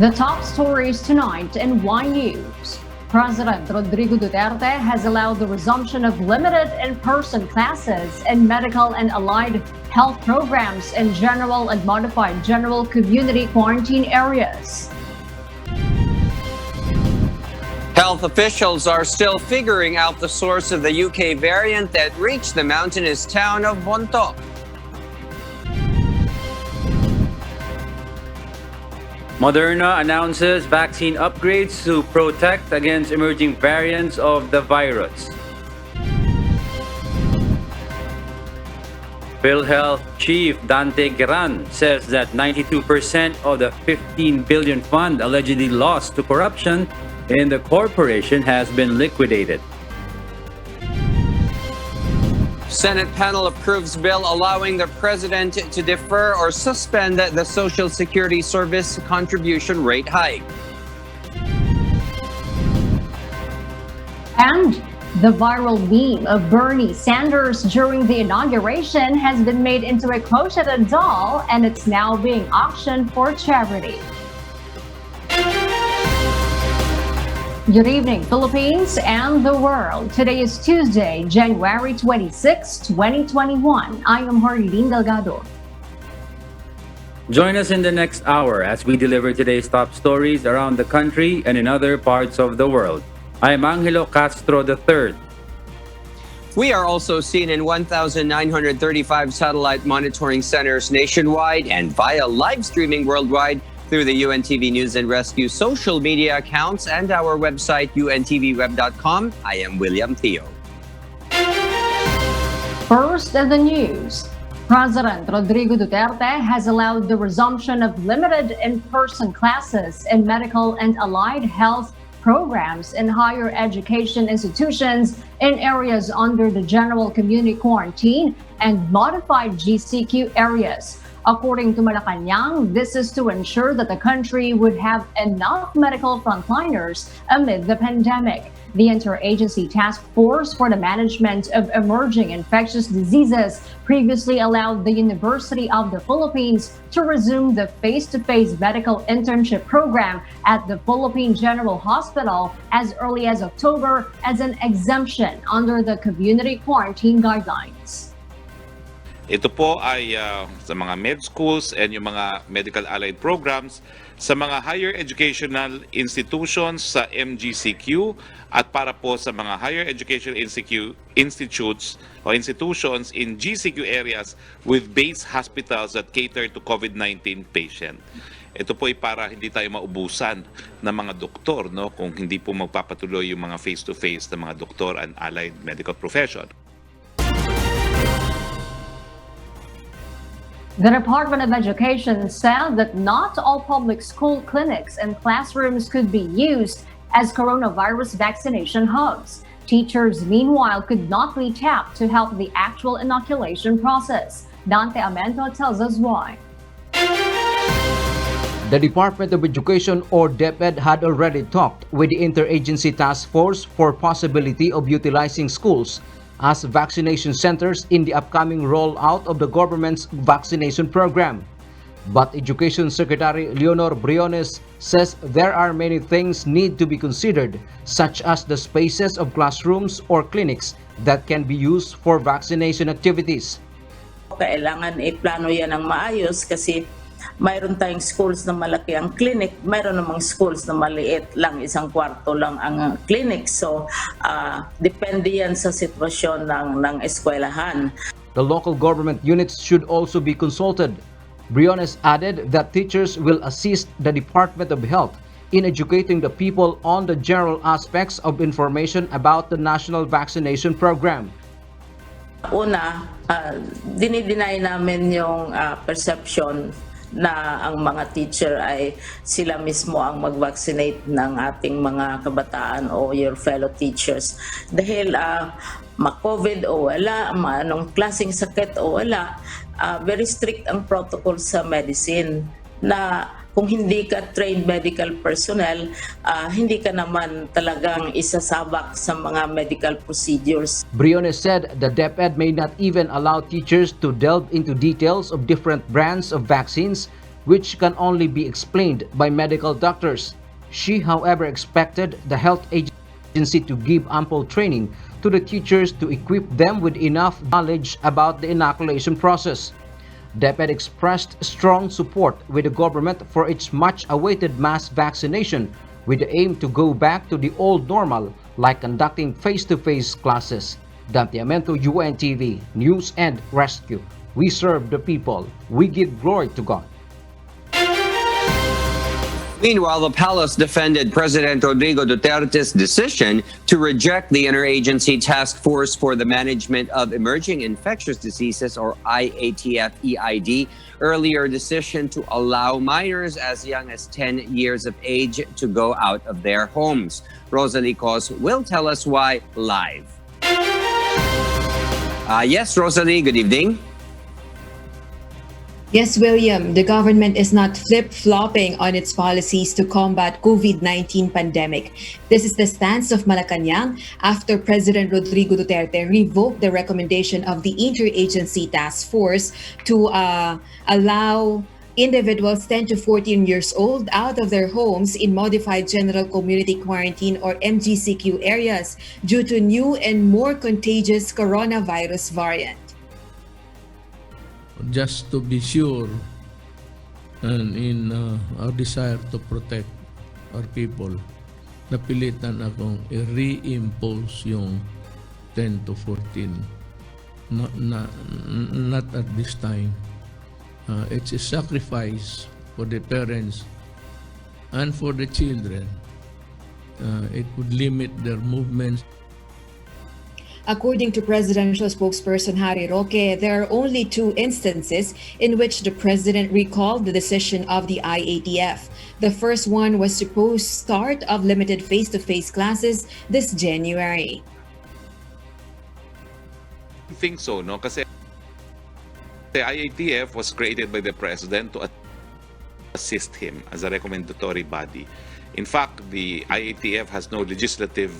The top stories tonight in Y News. President Rodrigo Duterte has allowed the resumption of limited in-person classes in medical and allied health programs in general and modified general community quarantine areas. Health officials are still figuring out the source of the UK variant that reached the mountainous town of Bonto. Moderna announces vaccine upgrades to protect against emerging variants of the virus. PHILHEALTH Chief Dante Geran says that 92% of the 15 billion fund allegedly lost to corruption in the corporation has been liquidated. Senate panel approves bill allowing the president to defer or suspend the Social Security Service contribution rate hike. And the viral meme of Bernie Sanders during the inauguration has been made into a crocheted doll, and it's now being auctioned for charity. Good evening, Philippines and the world. Today is Tuesday, January 26, 2021. I am Harleen Delgado. Join us in the next hour as we deliver today's top stories around the country and in other parts of the world. I am Angelo Castro III. We are also seen in 1,935 satellite monitoring centers nationwide and via live streaming worldwide through the UNTV News and Rescue social media accounts and our website, untvweb.com. I am William Theo. First in the news, President Rodrigo Duterte has allowed the resumption of limited in-person classes in medical and allied health programs in higher education institutions in areas under the general community quarantine and modified GCQ areas. According to Malacanang, this is to ensure that the country would have enough medical frontliners amid the pandemic. The Interagency Task Force for the Management of Emerging Infectious Diseases previously allowed the University of the Philippines to resume the face-to-face medical internship program at the Philippine General Hospital as early as October as an exemption under the community quarantine guidelines. Ito po ay sa mga med schools and yung mga medical allied programs sa mga higher educational institutions sa MGCQ at para po sa mga higher education institutes o institutions in GCQ areas with base hospitals that cater to COVID-19 patient. Ito po ay para hindi tayo maubusan ng mga doktor, no, kung hindi po magpapatuloy yung mga face-to-face ng mga doktor and allied medical profession. The Department of Education said that not all public school clinics and classrooms could be used as coronavirus vaccination hubs. Teachers, meanwhile, could not be tapped to help the actual inoculation process. Dante Amento tells us why. The Department of Education, or DepEd, had already talked with the Interagency Task Force for possibility of utilizing schools as vaccination centers in the upcoming rollout of the government's vaccination program. But Education Secretary Leonor Briones says there are many things need to be considered, such as the spaces of classrooms or clinics that can be used for vaccination activities. Kailangan iplano yan ng maayos kasi mayroon tayong schools na malaki ang clinic, mayroon namang schools na maliit lang, isang kwarto lang ang clinic. So, depende yan sa sitwasyon ng eskwelahan. The local government units should also be consulted. Briones added that teachers will assist the Department of Health in educating the people on the general aspects of information about the national vaccination program. Una, dinideny namin yung perception na ang mga teacher ay sila mismo ang mag-vaccinate ng ating mga kabataan o your fellow teachers. Dahil ma-COVID o wala, anong klaseng sakit o wala, very strict ang protocol sa medicine na kung hindi ka trained medical personnel, hindi ka naman talagang isasabak sa mga medical procedures. Briones said the DepEd may not even allow teachers to delve into details of different brands of vaccines which can only be explained by medical doctors. She, however, expected the health agency to give ample training to the teachers to equip them with enough knowledge about the inoculation process. DepEd expressed strong support with the government for its much-awaited mass vaccination with the aim to go back to the old normal like conducting face-to-face classes. Dante Amento, UNTV, News and Rescue. We serve the people. We give glory to God. Meanwhile, the palace defended President Rodrigo Duterte's decision to reject the Interagency Task Force for the Management of Emerging Infectious Diseases, or IATF-EID, earlier decision to allow minors as young as 10 years of age to go out of their homes. Rosalie Cos will tell us why live. Yes, Rosalie, good evening. Yes, William, the government is not flip-flopping on its policies to combat COVID-19 pandemic. This is the stance of Malacanang after President Rodrigo Duterte revoked the recommendation of the Interagency Task Force to allow individuals 10 to 14 years old out of their homes in modified general community quarantine or MGCQ areas due to new and more contagious coronavirus variant. Just to be sure, and in our desire to protect our people, napilitan akong i-reimpose yung 10 to 14. Not at this time. It's a sacrifice for the parents and for the children. It would limit their movements. According to presidential spokesperson Harry Roque, there are only 2 instances in which the president recalled the decision of the IATF. The first one was supposed start of limited face-to-face classes this January. I think so, no? Kasi the IATF was created by the president to assist him as a recommendatory body. In fact, the IATF has no legislative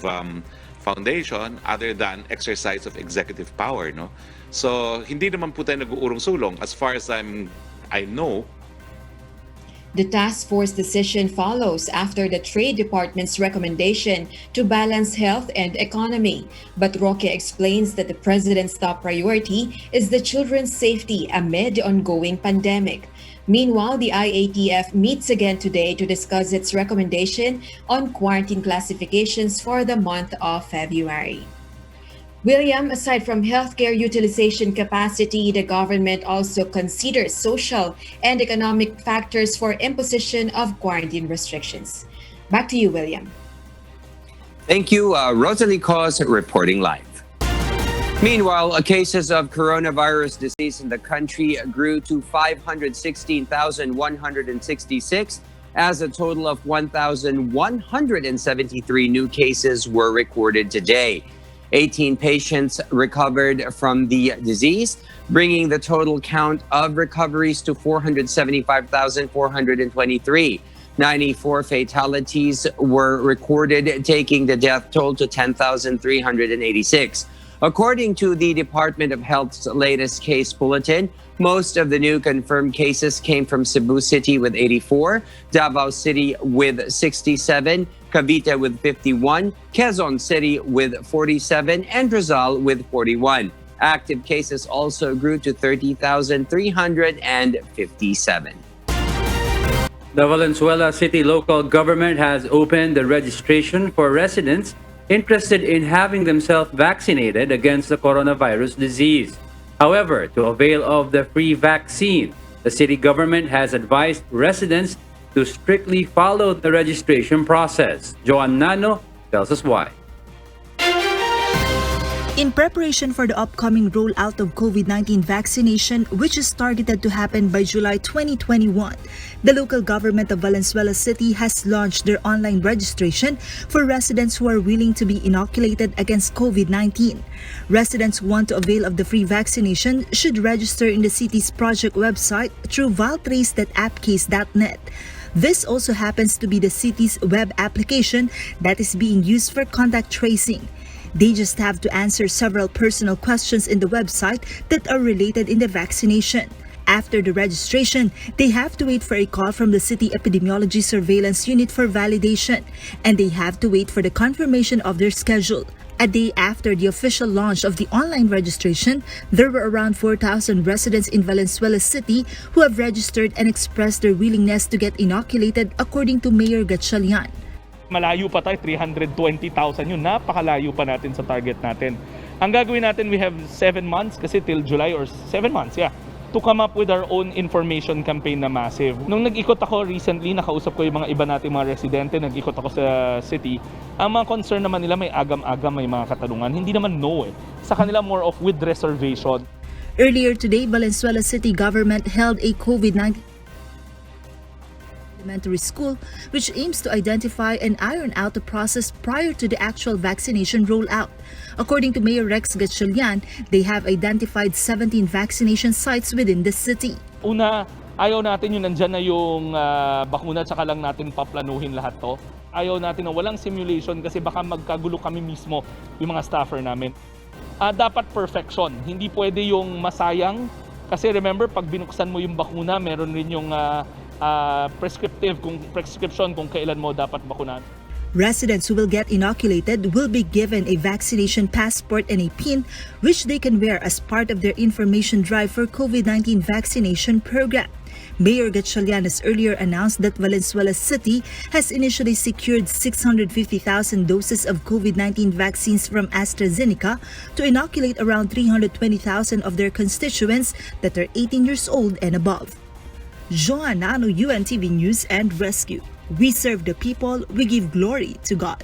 foundation other than exercise of executive power, no? So hindi naman po tayo nag-uurong-sulong as far as I know. The task force decision follows after the Trade Department's recommendation to balance health and economy. But Roque explains that the president's top priority is the children's safety amid the ongoing pandemic. Meanwhile, the IATF meets again today to discuss its recommendation on quarantine classifications for the month of February. William, aside from healthcare utilization capacity, the government also considers social and economic factors for imposition of quarantine restrictions. Back to you, William. Thank you, Rosalie Cos, reporting live. Meanwhile, cases of coronavirus disease in the country grew to 516,166 as a total of 1,173 new cases were recorded today. 18 patients recovered from the disease, bringing the total count of recoveries to 475,423. 94 fatalities were recorded, taking the death toll to 10,386. According to the Department of Health's latest case bulletin, most of the new confirmed cases came from Cebu City with 84, Davao City with 67, Cavite with 51, Quezon City with 47, and Rizal with 41. Active cases also grew to 30,357. The Valenzuela City local government has opened the registration for residents interested in having themselves vaccinated against the coronavirus disease. However, to avail of the free vaccine, the city government has advised residents to strictly follow the registration process. Joan Nano tells us why. In preparation for the upcoming rollout of COVID-19 vaccination, which is targeted to happen by July 2021, the local government of Valenzuela City has launched their online registration for residents who are willing to be inoculated against COVID-19. Residents who want to avail of the free vaccination should register in the city's project website through valtrace.appcase.net. This also happens to be the city's web application that is being used for contact tracing. They just have to answer several personal questions in the website that are related in the vaccination. After the registration, they have to wait for a call from the City Epidemiology Surveillance Unit for validation, and they have to wait for the confirmation of their schedule. A day after the official launch of the online registration, there were around 4,000 residents in Valenzuela City who have registered and expressed their willingness to get inoculated, according to Mayor Gatchalian. Malayo pa tayo, 320,000 yun. Napakalayo pa natin sa target natin. Ang gagawin natin, we have 7 months kasi till July or 7 months, to come up with our own information campaign na massive. Nung nag-ikot ako recently, nakausap ko yung mga iba nating mga residente, nag-ikot ako sa city. Ang mga concern naman nila may agam-agam, may mga katanungan. Hindi naman no eh. Sa kanila more of with reservation. Earlier today, Valenzuela City government held a COVID-19 elementary school, which aims to identify and iron out the process prior to the actual vaccination rollout. According to Mayor Rex Gatchalian, they have identified 17 vaccination sites within the city. Una, ayaw natin yung nandyan na yung bakuna tsaka lang natin paplanuhin lahat to. Ayaw natin na walang simulation kasi baka magkagulo kami mismo yung mga staffer namin. Dapat perfection, hindi pwede yung masayang kasi remember pag binuksan mo yung bakuna, meron rin yung prescription kung kailan mo dapat bakunan. Residents who will get inoculated will be given a vaccination passport and a pin, which they can wear as part of their information drive for COVID-19 vaccination program. Mayor Gatchalian has earlier announced that Valenzuela City has initially secured 650,000 doses of COVID-19 vaccines from AstraZeneca to inoculate around 320,000 of their constituents that are 18 years old and above. Joanna, UNTV News and Rescue. We serve the people, we give glory to God.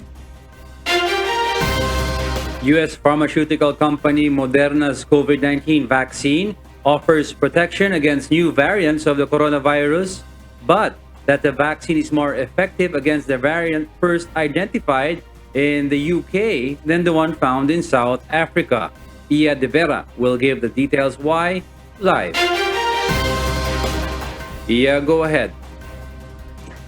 U.S. pharmaceutical company Moderna's COVID-19 vaccine offers protection against new variants of the coronavirus, but that the vaccine is more effective against the variant first identified in the UK than the one found in South Africa. Ia De Vera will give the details why live. Ia, go ahead.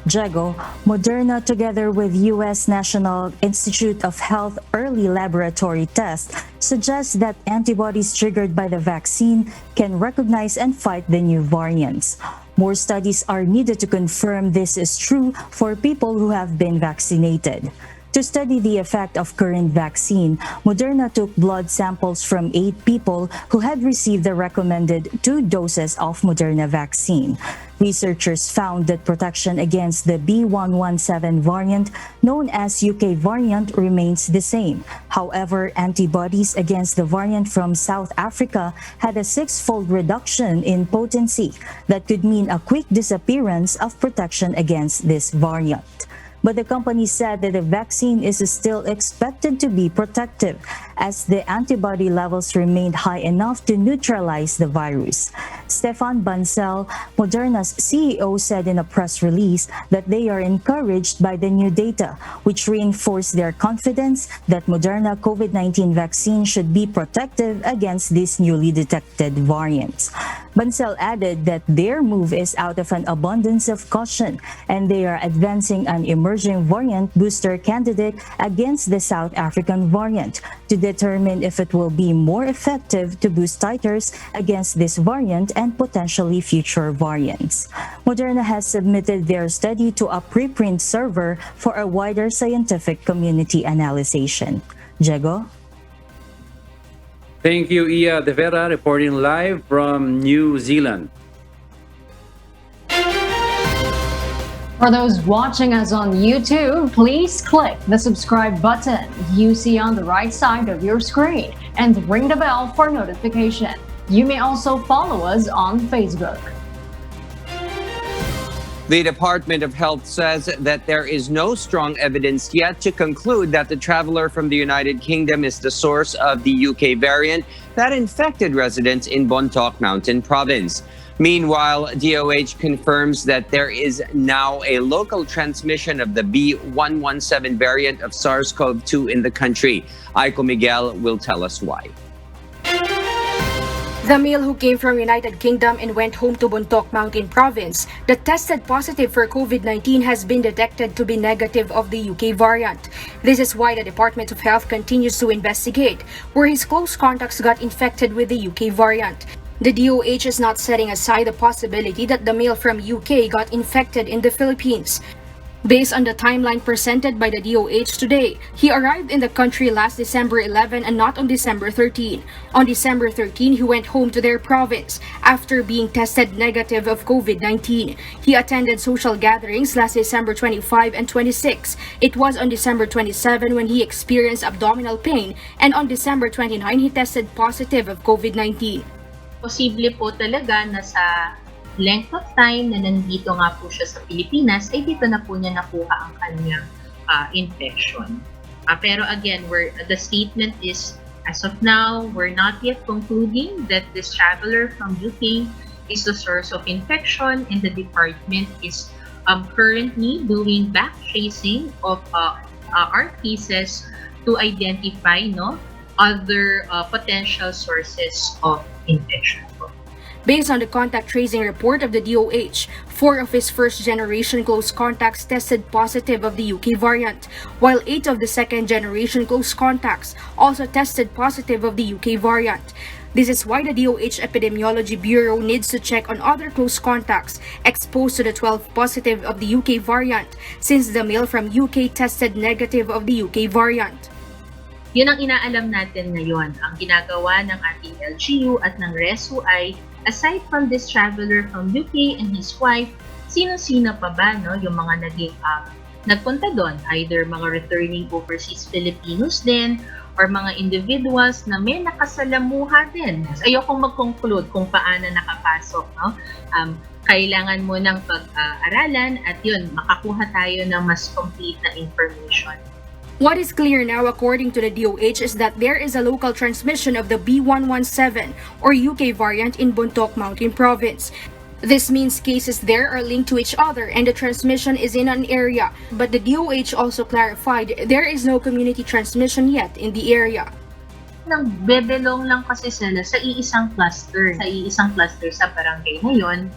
Diego, Moderna, together with U.S. National Institute of Health early laboratory tests, suggests that antibodies triggered by the vaccine can recognize and fight the new variants. More studies are needed to confirm this is true for people who have been vaccinated. To study the effect of current vaccine, Moderna took blood samples from 8 people who had received the recommended 2 doses of Moderna vaccine. Researchers found that protection against the B.1.1.7 variant, known as UK variant, remains the same. However, antibodies against the variant from South Africa had a 6-fold reduction in potency that could mean a quick disappearance of protection against this variant. But the company said that the vaccine is still expected to be protective as the antibody levels remained high enough to neutralize the virus. Stefan Bancel, Moderna's CEO, said in a press release that they are encouraged by the new data, which reinforce their confidence that Moderna COVID-19 vaccine should be protective against these newly detected variants. Bancel added that their move is out of an abundance of caution and they are advancing an emerging variant booster candidate against the South African variant to determine if it will be more effective to boost titers against this variant and potentially future variants. Moderna has submitted their study to a preprint server for a wider scientific community analysis. Diego? Thank you, Ia De Vera, reporting live from New Zealand. For those watching us on YouTube, please click the subscribe button you see on the right side of your screen and ring the bell for notification. You may also follow us on Facebook. The Department of Health says that there is no strong evidence yet to conclude that the traveler from the United Kingdom is the source of the UK variant that infected residents in Bontoc Mountain Province. Meanwhile, DOH confirms that there is now a local transmission of the B.1.1.7 variant of SARS-CoV-2 in the country. Aiko Miguel will tell us why. The male who came from United Kingdom and went home to Bontoc Mountain Province that tested positive for COVID-19 has been detected to be negative of the UK variant. This is why the Department of Health continues to investigate where his close contacts got infected with the UK variant. The DOH is not setting aside the possibility that the male from UK got infected in the Philippines. Based on the timeline presented by the DOH today, he arrived in the country last December 11 and not on December 13. On December 13, he went home to their province after being tested negative of COVID-19. He attended social gatherings last December 25 and 26. It was on December 27 when he experienced abdominal pain, and on December 29 he tested positive of COVID-19. Posible po talaga na sa length of time na nandito nga po siya sa Pilipinas, ay dito na po niya nakuha ang kanyang infection. Pero again, the statement is, as of now, we're not yet concluding that this traveler from UK is the source of infection, and the department is currently doing back tracing of our cases to identify other potential sources of infection. Based on the contact tracing report of the DOH, 4 of his first-generation close contacts tested positive of the UK variant, while 8 of the second-generation close contacts also tested positive of the UK variant. This is why the DOH Epidemiology Bureau needs to check on other close contacts exposed to the 12 positive of the UK variant, since the male from UK tested negative of the UK variant. Yun ang inaalam natin ngayon. Ang ginagawa ng ating LGU at ng RESU ay, aside from this traveler from UK and his wife, sino-sino pa ba yung mga naging nagpunta doon? Either mga returning overseas Filipinos din, or mga individuals na may nakasalamuha din. Ayokong mag-conclude kung paano nakapasok. Kailangan mo ng pag-aralan at yun, makakuha tayo ng mas complete na information. What is clear now, according to the DOH, is that there is a local transmission of the B117 or UK variant in Bontoc Mountain Province. This means cases there are linked to each other and the transmission is in an area. But the DOH also clarified there is no community transmission yet in the area. Nagbebelong lang kasi sila sa iisang cluster sa barangay na yon.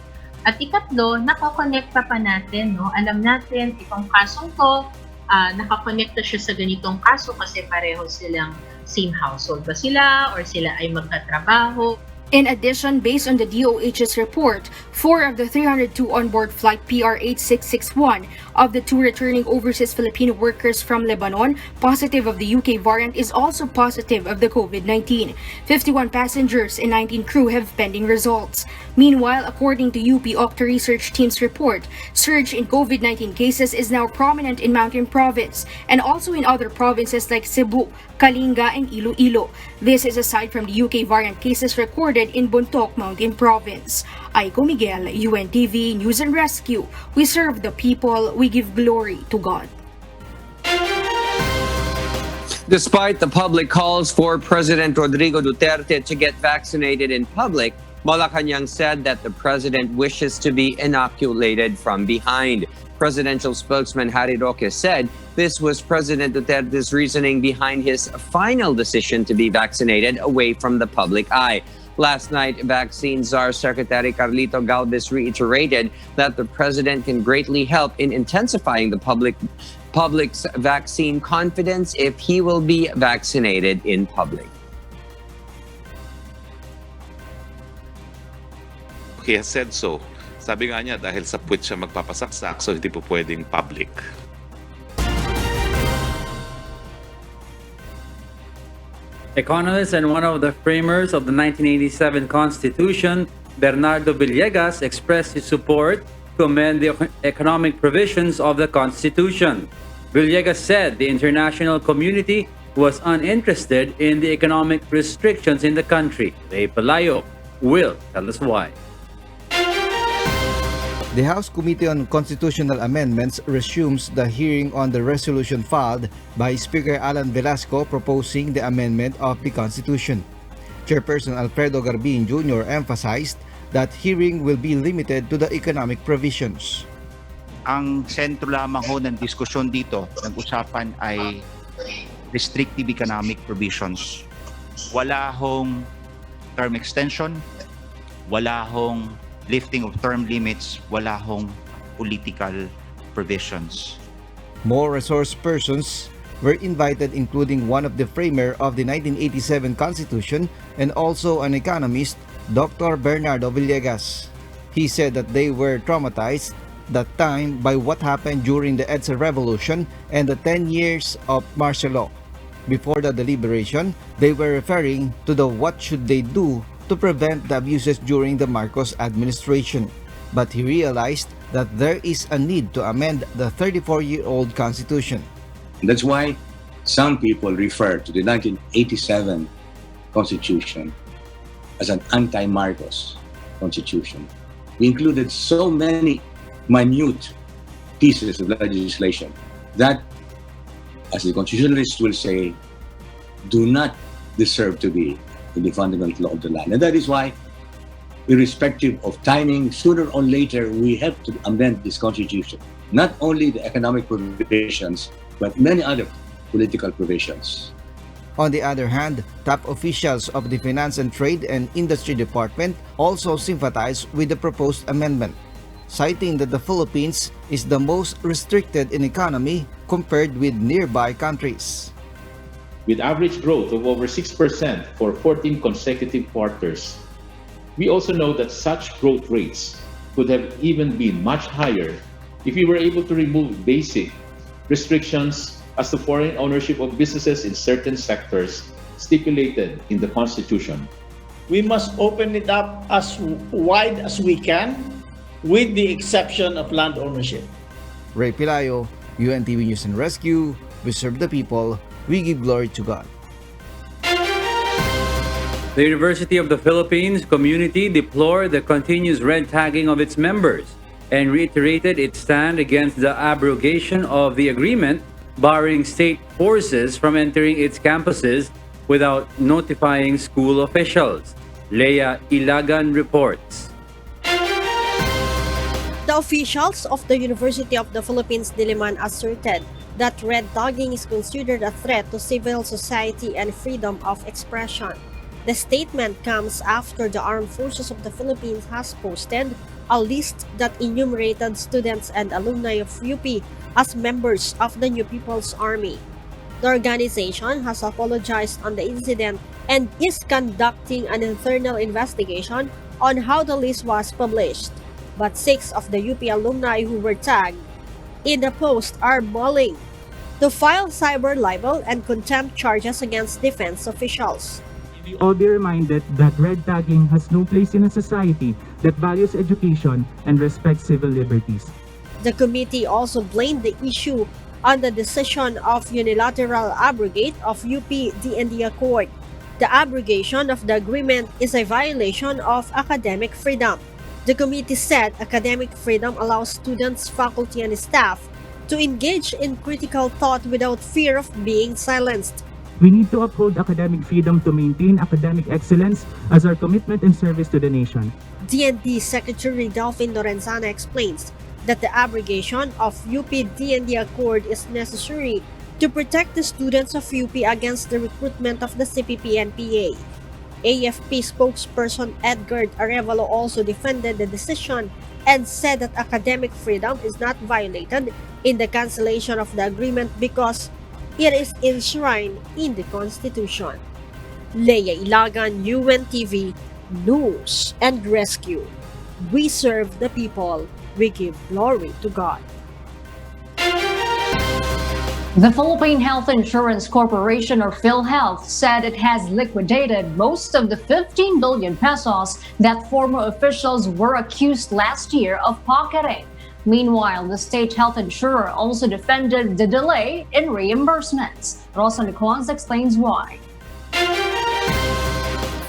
At ikatlo, nakakonekta pa natin. Alam natin, itong kasong to, nakakonekta siya sa ganitong kaso kasi pareho silang same household ba sila or sila ay magkatrabaho. In addition, based on the DOH's report, 4 of the 302 onboard flight PR8661 of the 2 returning overseas Filipino workers from Lebanon positive of the UK variant is also positive of the COVID-19. 51 passengers and 19 crew have pending results. Meanwhile, according to UP Octa Research Team's report, surge in COVID-19 cases is now prominent in Mountain Province and also in other provinces like Cebu, Kalinga, and Iloilo. This is aside from the UK variant cases recorded in Bontoc Mountain Province. Aiko Miguel, UNTV News and Rescue. We serve the people, we give glory to God. Despite the public calls for President Rodrigo Duterte to get vaccinated in public, Malacanang said that the president wishes to be inoculated from behind. Presidential spokesman Harry Roque said this was President Duterte's reasoning behind his final decision to be vaccinated away from the public eye. Last night, Vaccine Czar Secretary Carlito Galvez reiterated that the president can greatly help in intensifying the public's vaccine confidence if he will be vaccinated in public. He has said so. Sabi nga niya, dahil sa puwet siya magpapasaksak, so hindi po pwedeng public. Economist and one of the framers of the 1987 Constitution, Bernardo Villegas, expressed his support to amend the economic provisions of the Constitution. Villegas said the international community was uninterested in the economic restrictions in the country. Ray Palayo will tell us why. The House Committee on Constitutional Amendments resumes the hearing on the resolution filed by Speaker Alan Velasco proposing the amendment of the Constitution. Chairperson Alfredo Garbin Jr. emphasized that hearing will be limited to the economic provisions. Ang sentro lamang ho ng diskusyon dito, nag-usapan ay restrictive economic provisions. Wala hong term extension, wala hong lifting of term limits, wala hong political provisions. More resource persons were invited, including one of the framer of the 1987 Constitution and also an economist Dr. Bernardo Villegas. He said that they were traumatized that time by what happened during the EDSA revolution and the 10 years of martial law. Before the deliberation, they were referring to the what should they do to prevent the abuses during the Marcos administration. But he realized that there is a need to amend the 34-year-old Constitution. That's why some people refer to the 1987 Constitution as an anti-Marcos Constitution. We included so many minute pieces of legislation that, as the constitutionalists will say, do not deserve to be in the fundamental law of the land. And that is why, irrespective of timing, sooner or later, we have to amend this constitution. Not only the economic provisions, but many other political provisions. On the other hand, top officials of the Finance and Trade and Industry Department also sympathize with the proposed amendment, citing that the Philippines is the most restricted in economy compared with nearby countries. With average growth of over 6% for 14 consecutive quarters, we also know that such growth rates could have even been much higher if we were able to remove basic restrictions as to foreign ownership of businesses in certain sectors stipulated in the Constitution. We must open it up as wide as we can, with the exception of land ownership. Ray Pilayo, UNTV News and Rescue. We serve the people. We give glory to God. The University of the Philippines community deplored the continuous red tagging of its members and reiterated its stand against the abrogation of the agreement barring state forces from entering its campuses without notifying school officials. Leia Ilagan reports. The officials of the University of the Philippines Diliman asserted that red tagging is considered a threat to civil society and freedom of expression. The statement comes after the Armed Forces of the Philippines has posted a list that enumerated students and alumni of UP as members of the New People's Army. The organization has apologized on the incident and is conducting an internal investigation on how the list was published. But 6 of the UP alumni who were tagged in the post are mulling to file cyber libel and contempt charges against defense officials. We all be reminded that red tagging has no place in a society that values education and respects civil liberties. The committee also blamed the issue on the decision of unilateral abrogate of UP-DND Accord. The abrogation of the agreement is a violation of academic freedom. The committee said academic freedom allows students, faculty, and staff to engage in critical thought without fear of being silenced. We need to uphold academic freedom to maintain academic excellence as our commitment and service to the nation. DND Secretary Delphine Lorenzana explains that the abrogation of UP-DND Accord is necessary to protect the students of UP against the recruitment of the CPP and PA. AFP spokesperson Edgar Arevalo also defended the decision and said that academic freedom is not violated in the cancellation of the agreement because it is enshrined in the Constitution. Leia Ilagan, UNTV, News and Rescue. We serve the people. We give glory to God. The Philippine Health Insurance Corporation, or PhilHealth, said it has liquidated most of the 15 billion pesos that former officials were accused last year of pocketing. Meanwhile, the state health insurer also defended the delay in reimbursements. Rosa Nicolas explains why.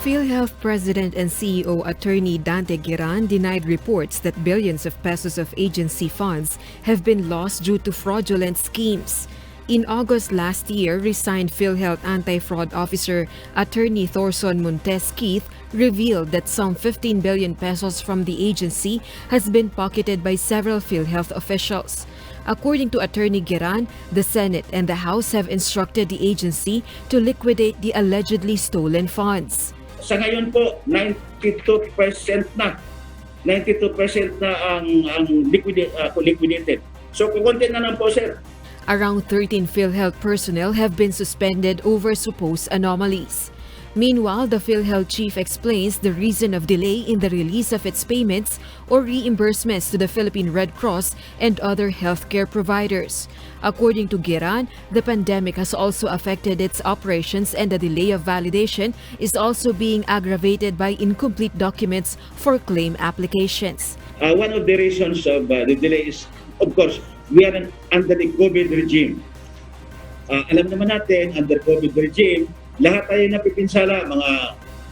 PhilHealth President and CEO Attorney Dante Giran denied reports that billions of pesos of agency funds have been lost due to fraudulent schemes. In August last year, resigned PhilHealth Anti-Fraud Officer Attorney Thorson Montes Keith revealed that some 15 billion pesos from the agency has been pocketed by several PhilHealth officials. According to Attorney Giran, the Senate and the House have instructed the agency to liquidate the allegedly stolen funds. Sa ngayon po, 92% na. 92% na ang liquidated. So, kukunti na lang po, sir. Around 13 PhilHealth personnel have been suspended over supposed anomalies. Meanwhile, the PhilHealth chief explains the reason of delay in the release of its payments or reimbursements to the Philippine Red Cross and other healthcare providers. According to Giran, the pandemic has also affected its operations and the delay of validation is also being aggravated by incomplete documents for claim applications. One of the reasons of the delay is, of course, we are under the COVID regime. Alam naman natin, under COVID regime, lahat tayo napipinsala,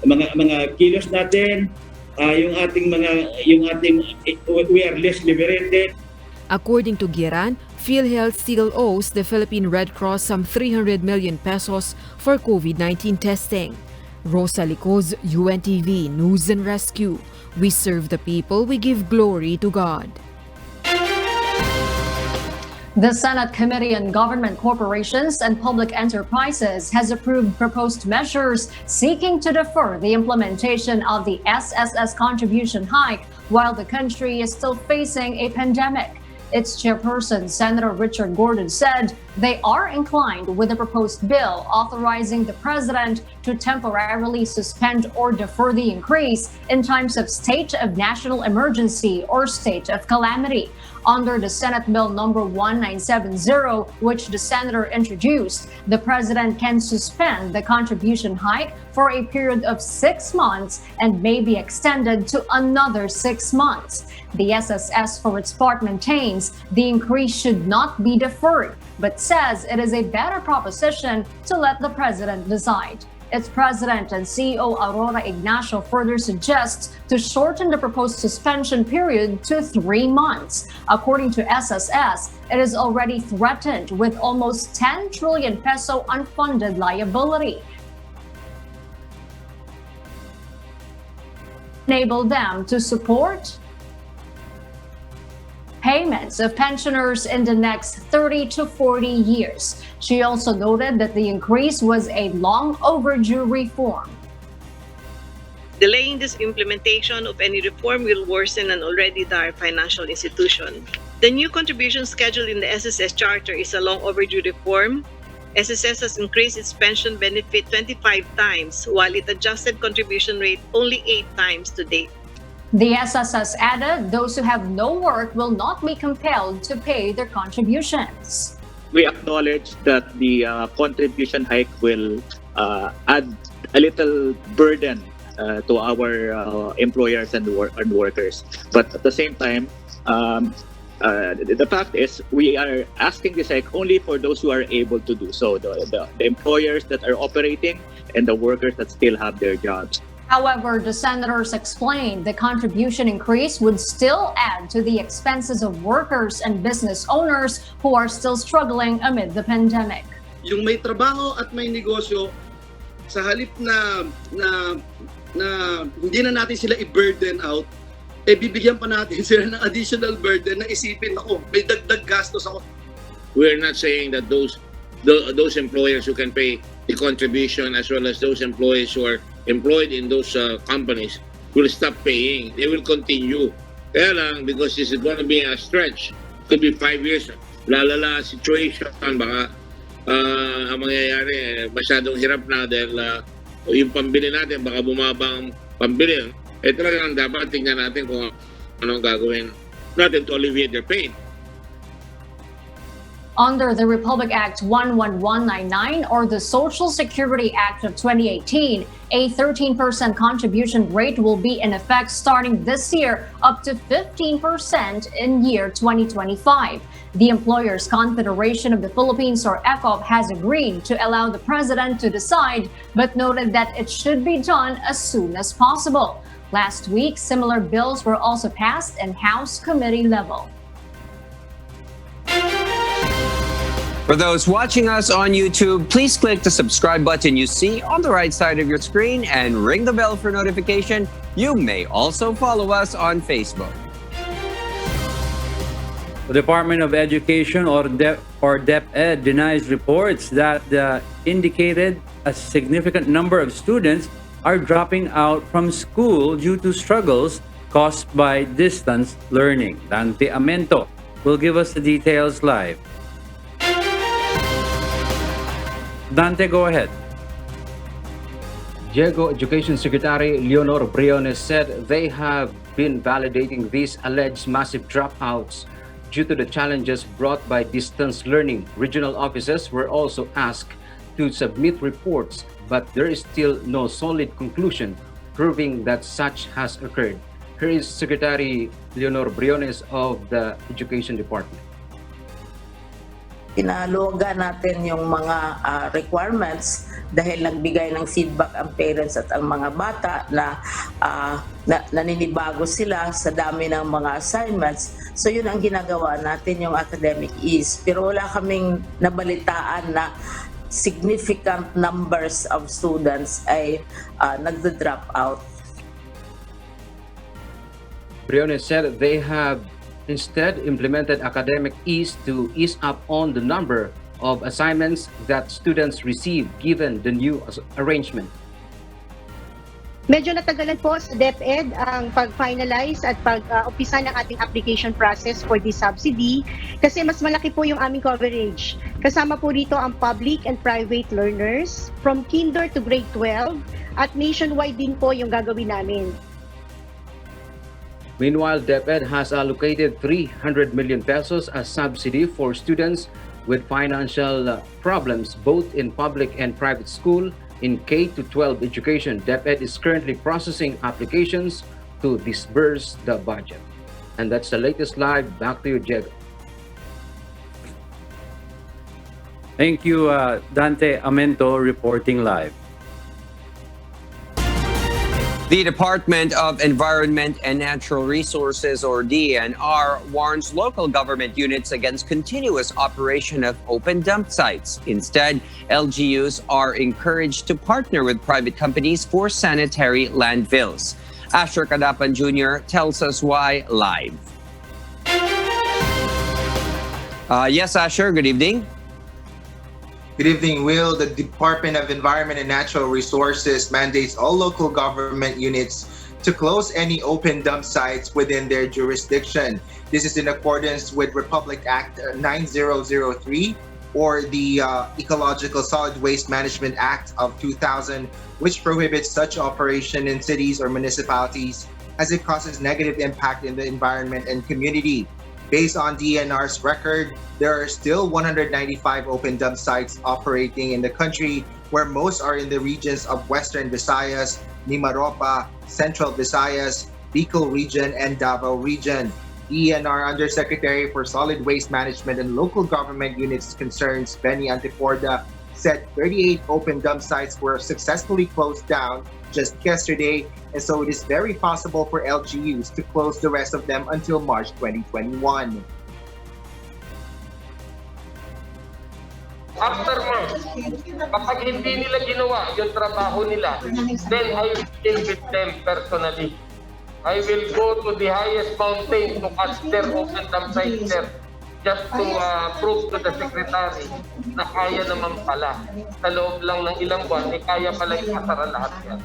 mga kilos natin, we are less liberated. According to Giran, PhilHealth still owes the Philippine Red Cross some 300 million pesos for COVID-19 testing. Rosa Licoz, UNTV News and Rescue. We serve the people, we give glory to God. The Senate Committee on Government Corporations and Public Enterprises has approved proposed measures seeking to defer the implementation of the SSS contribution hike while the country is still facing a pandemic. Its chairperson, Senator Richard Gordon, said they are inclined with the proposed bill authorizing the president to temporarily suspend or defer the increase in times of state of national emergency or state of calamity. Under the Senate Bill number 1970, which the senator introduced, the president can suspend the contribution hike for a period of 6 months and may be extended to another 6 months. The SSS, for its part, maintains the increase should not be deferred, but says it is a better proposition to let the president decide. Its president and CEO Aurora Ignacio further suggests to shorten the proposed suspension period to 3 months. According to SSS, it is already threatened with almost 10 trillion peso unfunded liability. Enable them to support payments of pensioners in the next 30 to 40 years. She also noted that the increase was a long overdue reform. Delaying this implementation of any reform will worsen an already dire financial institution. The new contribution schedule in the SSS Charter is a long overdue reform. SSS has increased its pension benefit 25 times, while it adjusted contribution rate only 8 times to date. The SSS added those who have no work will not be compelled to pay their contributions. We acknowledge that the contribution hike will add a little burden to our employers and workers. But at the same time, the fact is we are asking this hike only for those who are able to do so, the employers that are operating and the workers that still have their jobs. However, the senators explained the contribution increase would still add to the expenses of workers and business owners who are still struggling amid the pandemic. Yung may trabaho at may negosyo, sa halip na hindi na natin sila i-burden out, bibigyan pa natin sila ng additional burden na isipin ako, may dagdag gastos ako. We're not saying that those employers who can pay the contribution as well as those employees who are employed in those companies will stop paying. They will continue. Kaya lang, because this is going to be a stretch, could be 5 years, lalala situation, baka ang mangyayari, masyadong hirap na dahil yung pambili natin, baka bumabang pambili. Talagang dapat tingnan natin kung anong gagawin natin to alleviate their pain. Under the Republic Act 11199 or the Social Security Act of 2018, a 13% contribution rate will be in effect starting this year up to 15% in year 2025. The Employers Confederation of the Philippines, or ECOP, has agreed to allow the president to decide, but noted that it should be done as soon as possible. Last week, similar bills were also passed in House committee level. For those watching us on YouTube, please click the subscribe button you see on the right side of your screen and ring the bell for notification. You may also follow us on Facebook. The Department of Education or DepEd denies reports that indicated a significant number of students are dropping out from school due to struggles caused by distance learning. Dante Amento will give us the details live. Dante, go ahead. Diego Education Secretary Leonor Briones said they have been validating these alleged massive dropouts due to the challenges brought by distance learning. Regional offices were also asked to submit reports, but there is still no solid conclusion proving that such has occurred. Here is Secretary Leonor Briones of the Education Department. Pinaluwagan natin yung mga requirements dahil nagbigay ng feedback ang parents at ang mga bata na naninibago sila sa dami ng mga assignments. So yun ang ginagawa natin, yung academic ease. Pero wala kaming nabalitaan na significant numbers of students ay nagda-drop out. Briones said they have instead implemented academic ease to ease up on the number of assignments that students receive given the new arrangement. Medyo natagalan po sa DepEd ang pag-finalize at pag-umpisa ng ating application process for this subsidy kasi mas malaki po yung aming coverage. Kasama po dito ang public and private learners from kinder to grade 12 at nationwide din po yung gagawin namin. Meanwhile, DepEd has allocated 300 million pesos as subsidy for students with financial problems both in public and private school in K-12 education. DepEd is currently processing applications to disburse the budget. And that's the latest live. Back to you, Diego. Thank you, Dante Amento, reporting live. The Department of Environment and Natural Resources, or DENR, warns local government units against continuous operation of open dump sites. Instead, LGUs are encouraged to partner with private companies for sanitary landfills. Asher Cadapan Jr. tells us why live. Yes, Asher, good evening. Good evening, Will. The Department of Environment and Natural Resources mandates all local government units to close any open dump sites within their jurisdiction. This is in accordance with Republic Act 9003 or the Ecological Solid Waste Management Act of 2000, which prohibits such operation in cities or municipalities as it causes negative impact in the environment and community. Based on DENR's record, there are still 195 open dump sites operating in the country, where most are in the regions of Western Visayas, Mimaropa, Central Visayas, Bicol Region, and Davao Region. DENR Undersecretary for Solid Waste Management and Local Government Units Concerns, Benny Antiporda, said 38 open dump sites were successfully closed down just yesterday, and so it is very possible for LGUs to close the rest of them until March 2021. After March, kapag hindi nila ginawa yung trabaho nila, then I will deal with them personally. I will go to the highest mountain to catch their open dump sites there, just to prove to the secretary na kaya naman pala. Sa loob lang ng ilang buwan, kaya pala ipasara lahat yan.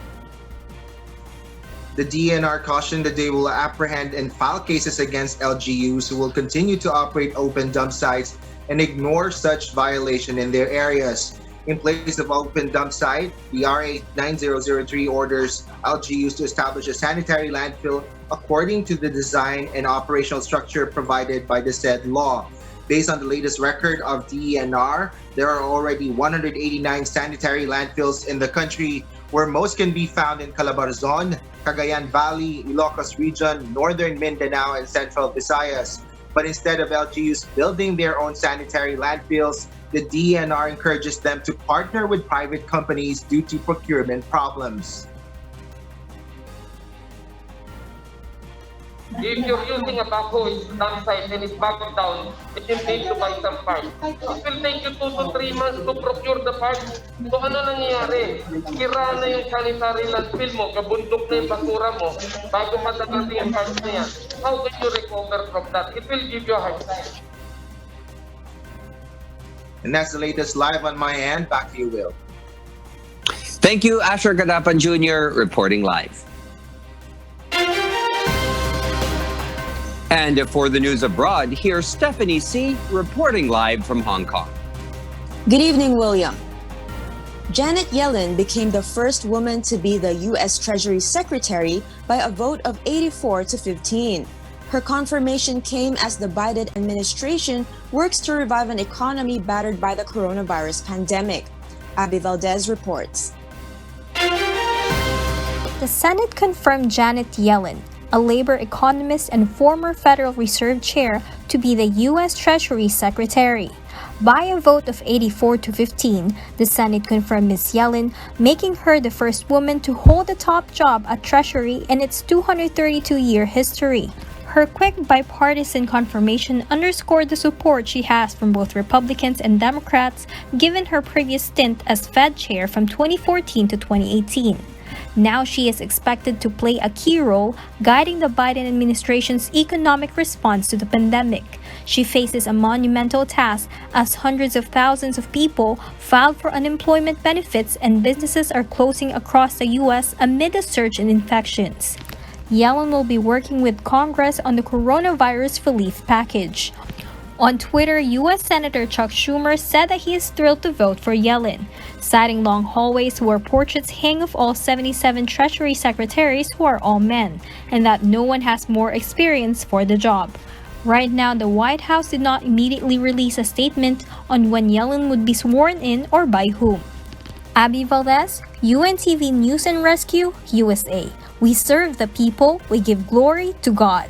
The DENR cautioned that they will apprehend and file cases against LGUs who will continue to operate open dump sites and ignore such violation in their areas. In place of open dump site, the RA 9003 orders LGUs to establish a sanitary landfill according to the design and operational structure provided by the said law. Based on the latest record of DENR, there are already 189 sanitary landfills in the country, where most can be found in Calabarzon, Cagayan Valley, Ilocos Region, Northern Mindanao, and Central Visayas. But instead of LGUs building their own sanitary landfills, the DENR encourages them to partner with private companies due to procurement problems. If you're using a backhoe dump site and it's backed down, and you need to buy some parts, it will take you 2 to 3 months to procure the parts. So ano nangyayari? Sira na yung sanitary landfill mo, kabundok na yung basura mo, bago matagal yung parts na yan. How can you recover from that? It will give you a hard time. And that's the latest live on my end. Back to you, Will. Thank you, Asher Cadapan Jr., reporting live. And for the news abroad, here's Stephanie C. reporting live from Hong Kong. Good evening, William. Janet Yellen became the first woman to be the U.S. Treasury Secretary by a vote of 84 to 15. Her confirmation came as the Biden administration works to revive an economy battered by the coronavirus pandemic. Abby Valdez reports. The Senate confirmed Janet Yellen, a labor economist and former Federal Reserve Chair, to be the U.S. Treasury Secretary. By a vote of 84 to 15, the Senate confirmed Ms. Yellen, making her the first woman to hold the top job at Treasury in its 232-year history. Her quick bipartisan confirmation underscored the support she has from both Republicans and Democrats, given her previous stint as Fed Chair from 2014 to 2018. Now she is expected to play a key role guiding the Biden administration's economic response to the pandemic. She faces a monumental task as hundreds of thousands of people filed for unemployment benefits and businesses are closing across the U.S. amid a surge in infections. Yellen will be working with Congress on the coronavirus relief package. On Twitter, U.S. Senator Chuck Schumer said that he is thrilled to vote for Yellen, citing long hallways where portraits hang of all 77 Treasury secretaries who are all men, and that no one has more experience for the job. Right now, the White House did not immediately release a statement on when Yellen would be sworn in or by whom. Abby Valdez, UNTV News and Rescue, USA. We serve the people, we give glory to God.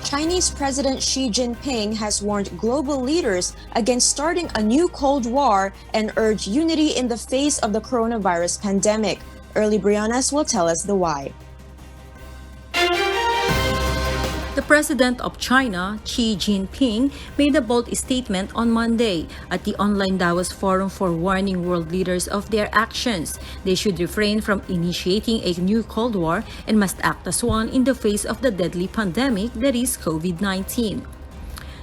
Chinese President Xi Jinping has warned global leaders against starting a new Cold War and urged unity in the face of the coronavirus pandemic. Early Briones will tell us the why. The president of China, Xi Jinping, made a bold statement on Monday at the online Davos Forum for warning world leaders of their actions. They should refrain from initiating a new Cold War and must act as one in the face of the deadly pandemic that is COVID-19.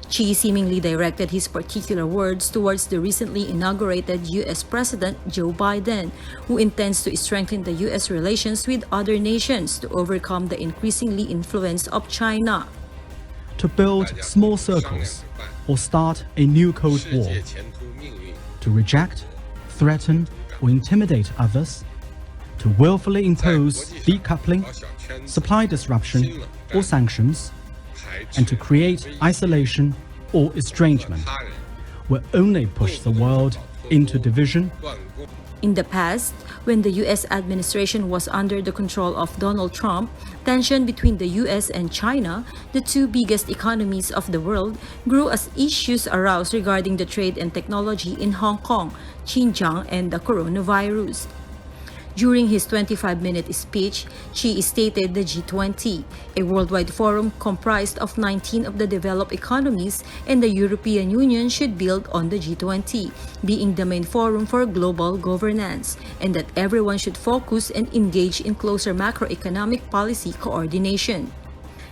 Xi seemingly directed his particular words towards the recently inaugurated U.S. President Joe Biden, who intends to strengthen the U.S. relations with other nations to overcome the increasingly influence of China. To build small circles or start a new Cold War. To reject, threaten, or intimidate others. To willfully impose decoupling, supply disruption, or sanctions. And to create isolation or estrangement will only push the world into division. In the past, when the U.S. administration was under the control of Donald Trump, tension between the U.S. and China, the two biggest economies of the world, grew as issues arose regarding the trade and technology in Hong Kong, Xinjiang, and the coronavirus. During his 25-minute speech, Xi stated the G20, a worldwide forum comprised of 19 of the developed economies, and the European Union should build on the G20, being the main forum for global governance, and that everyone should focus and engage in closer macroeconomic policy coordination.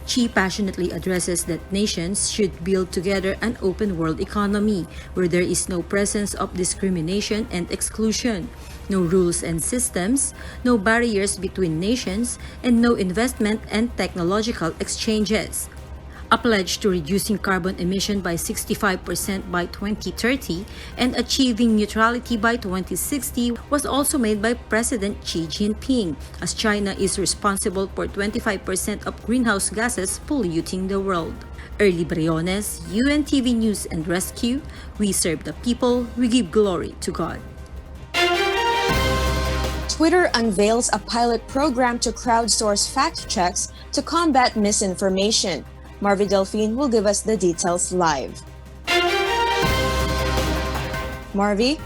Xi passionately addresses that nations should build together an open world economy where there is no presence of discrimination and exclusion, no rules and systems, no barriers between nations, and no investment and technological exchanges. A pledge to reducing carbon emission by 65% by 2030 and achieving neutrality by 2060 was also made by President Xi Jinping, as China is responsible for 25% of greenhouse gases polluting the world. Early Briones, UNTV News and Rescue. We serve the people, we give glory to God. Twitter unveils a pilot program to crowdsource fact checks to combat misinformation. Marvy Delphine will give us the details live. Marvy?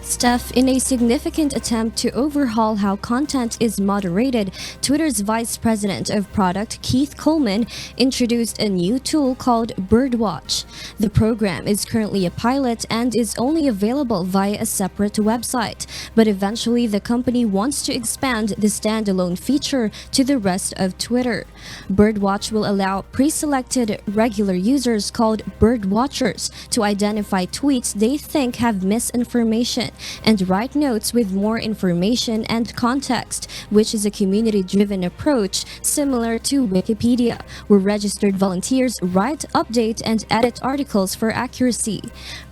Steph, in a significant attempt to overhaul how content is moderated, Twitter's Vice President of Product, Keith Coleman, introduced a new tool called Birdwatch. The program is currently a pilot and is only available via a separate website, but eventually the company wants to expand the standalone feature to the rest of Twitter. Birdwatch will allow pre-selected regular users called birdwatchers to identify tweets they think have misinformation. and write notes with more information and context, which is a community-driven approach similar to Wikipedia, where registered volunteers write, update, and edit articles for accuracy.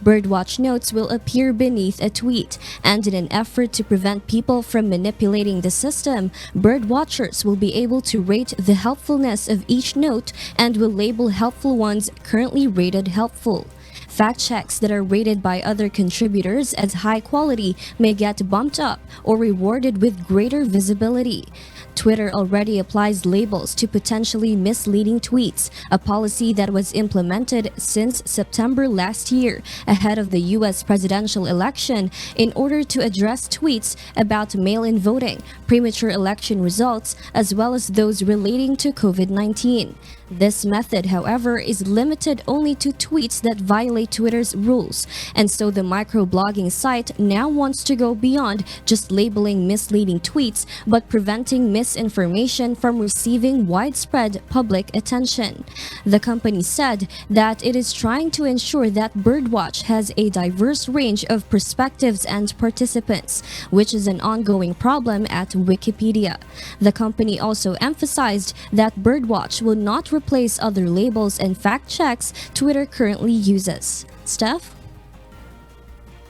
Birdwatch notes will appear beneath a tweet, and in an effort to prevent people from manipulating the system, birdwatchers will be able to rate the helpfulness of each note and will label helpful ones currently rated helpful. Fact checks that are rated by other contributors as high quality may get bumped up or rewarded with greater visibility. Twitter already applies labels to potentially misleading tweets, a policy that was implemented since September last year, ahead of the U.S. presidential election, in order to address tweets about mail-in voting, premature election results, as well as those relating to COVID-19. This method, however, is limited only to tweets that violate Twitter's rules, and so the microblogging site now wants to go beyond just labeling misleading tweets, but preventing misinformation from receiving widespread public attention. The company said that it is trying to ensure that Birdwatch has a diverse range of perspectives and participants, which is an ongoing problem at Wikipedia. The company also emphasized that Birdwatch will not replace other labels and fact checks Twitter currently uses. Steph?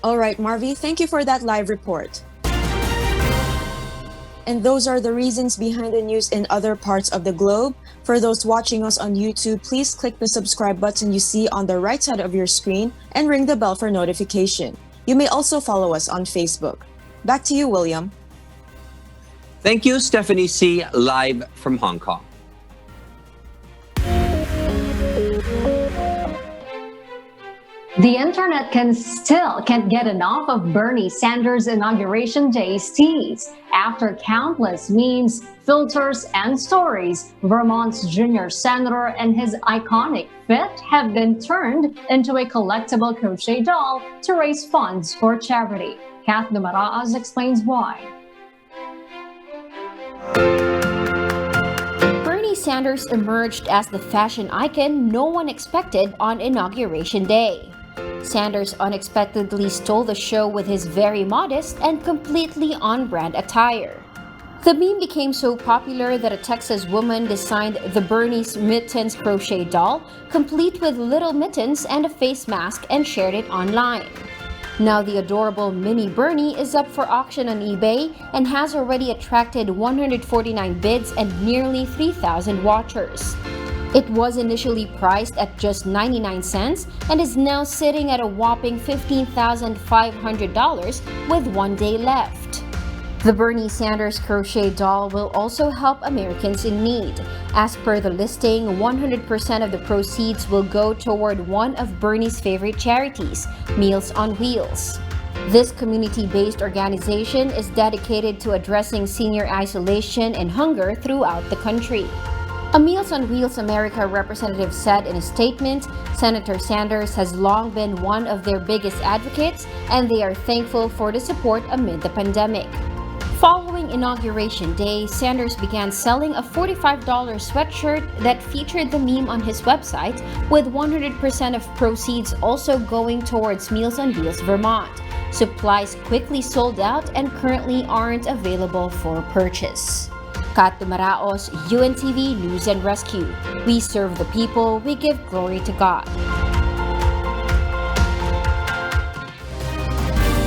All right, Marvy, thank you for that live report. And those are the reasons behind the news in other parts of the globe. For those watching us on YouTube, please click the subscribe button you see on the right side of your screen and ring the bell for notification. You may also follow us on Facebook. Back to you, William. Thank you, Stephanie C., live from Hong Kong. The internet can't get enough of Bernie Sanders' Inauguration Day's tease. After countless memes, filters, and stories, Vermont's junior senator and his iconic fit have been turned into a collectible crochet doll to raise funds for charity. Kath Dumaraas explains why. Bernie Sanders emerged as the fashion icon no one expected on Inauguration Day. Sanders unexpectedly stole the show with his very modest and completely on-brand attire. The meme became so popular that a Texas woman designed the Bernie's Mittens crochet doll, complete with little mittens and a face mask, and shared it online. Now the adorable mini Bernie is up for auction on eBay and has already attracted 149 bids and nearly 3,000 watchers. It was initially priced at just 99 cents and is now sitting at a whopping $15,500 with 1 day left. The Bernie Sanders crochet doll will also help Americans in need. As per the listing, 100% of the proceeds will go toward one of Bernie's favorite charities, Meals on Wheels. This community-based organization is dedicated to addressing senior isolation and hunger throughout the country. A Meals on Wheels America representative said in a statement, Senator Sanders has long been one of their biggest advocates, and they are thankful for the support amid the pandemic. Following Inauguration Day, Sanders began selling a $45 sweatshirt that featured the meme on his website, with 100% of proceeds also going towards Meals on Wheels Vermont. Supplies quickly sold out and currently aren't available for purchase. Kat Dumaraos, UNTV News and Rescue. We serve the people, we give glory to God.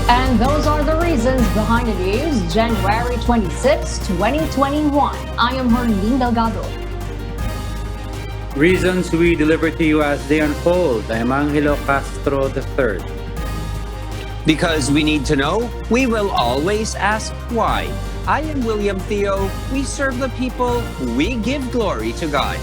And those are the reasons behind the news, January 26, 2021. I am Herlene Delgado. Reasons we deliver to you as they unfold. I am Angelo Castro III. Because we need to know, we will always ask why. I am William Theo. We serve the people. We give glory to God.